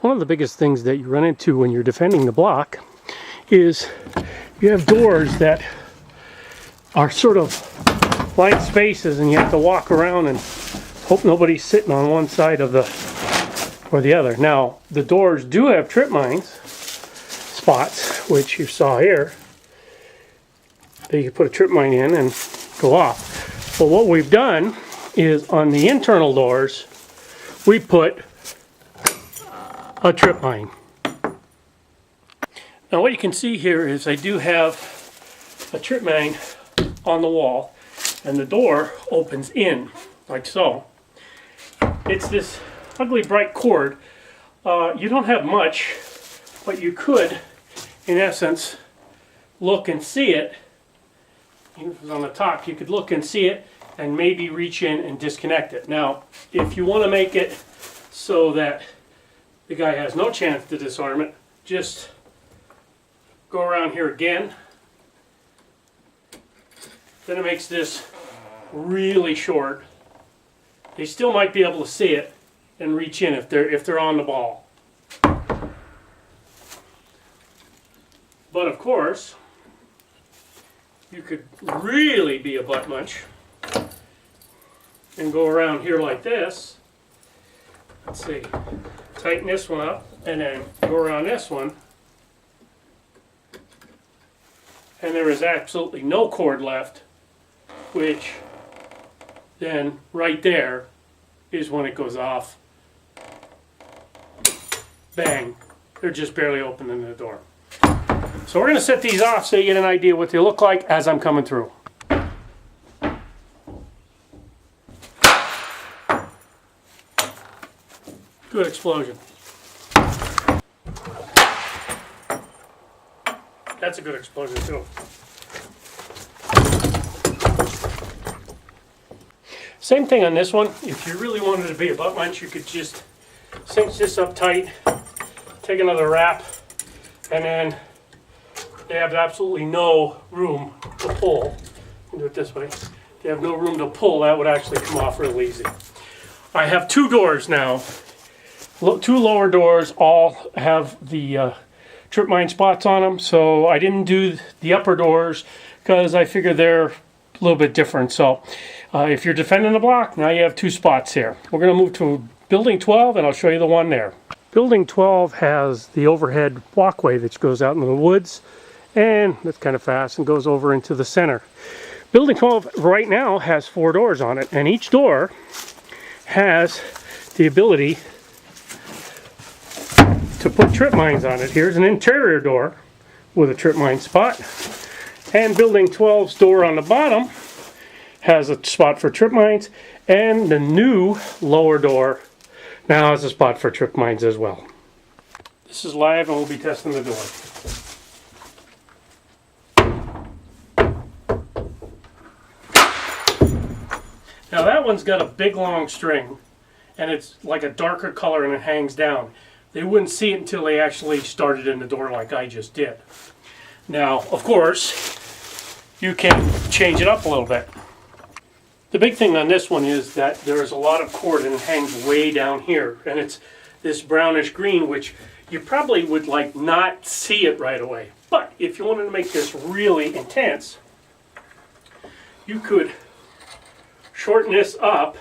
one of the biggest things that you run into when you're defending the block is you have doors that are sort of blank spaces, and you have to walk around and hope nobody's sitting on one side of the or the other. Now, the doors do have trip mines spots, which you saw here. That you can put a trip mine in and go off. But what we've done is on the internal doors, we put a trip mine. Now what you can see here is I do have a trip mine on the wall, and the door opens in like so. It's this ugly bright cord. You don't have much, but you could, in essence, look and see it. Even if it was on the top, you could look and see it and maybe reach in and disconnect it. Now, if you want to make it so that the guy has no chance to disarm it, just go around here again. Then it makes this really short. They still might be able to see it and reach in if they're on the ball. But of course, you could really be a butt munch and go around here like this. Let's see, tighten this one up and then go around this one, and there is absolutely no cord left, which then right there is when it goes off. Bang, they're just barely opening the door. So we're going to set these off so you get an idea what they look like as I'm coming through. Good explosion. That's a good explosion too. Same thing on this one. If you really wanted to be a butt munch, you could just cinch this up tight, take another wrap, and then they have absolutely no room to pull. Do it this way. They have no room to pull. That would actually come off real easy. I have two doors now. Two lower doors all have the trip mine spots on them. So I didn't do the upper doors because I figured they're a little bit different. So if you're defending the block, now you have two spots here. We're going to move to Building 12 and I'll show you the one there. Building 12 has the overhead walkway that goes out into the woods, and it's kind of fast and goes over into the center. Building 12 right now has 4 doors on it, and each door has the ability to put trip mines on it. Here's an interior door with a trip mine spot, and Building 12's door on the bottom has a spot for trip mines, and the new lower door now has a spot for trip mines as well. This is live and we'll be testing the door. Now that one's got a big long string, and it's like a darker color and it hangs down. They wouldn't see it until they actually started in the door like I just did. Now, of course, you can change it up a little bit. The big thing on this one is that there's a lot of cord and it hangs way down here, and it's this brownish green, which you probably would like not see it right away. But if you wanted to make this really intense, you could shorten this up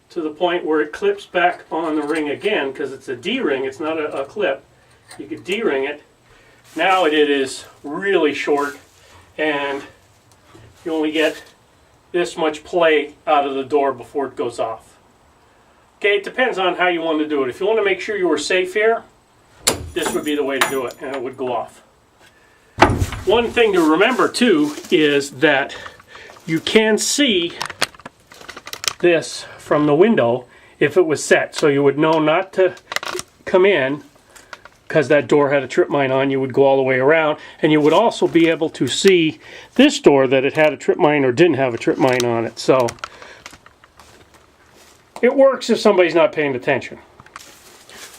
to the point where it clips back on the ring again, because it's a D-ring, it's not a clip. You could D-ring it. Now it is really short, and you only get this much play out of the door before it goes off. Okay, it depends on how you want to do it. If you want to make sure you were safe here, this would be the way to do it, and it would go off. One thing to remember too is that you can see this from the window if it was set, so you would know not to come in because that door had a trip mine on. You would go all the way around, and you would also be able to see this door that it had a trip mine or didn't have a trip mine on it. So it works if somebody's not paying attention.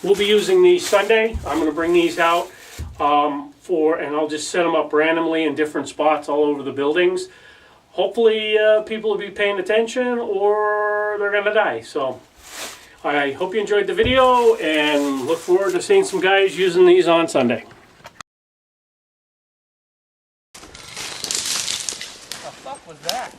We'll be using these Sunday. I'm going to bring these out and I'll just set them up randomly in different spots all over the buildings. Hopefully people will be paying attention or they're going to die. So I hope you enjoyed the video and look forward to seeing some guys using these on Sunday. What the fuck was that?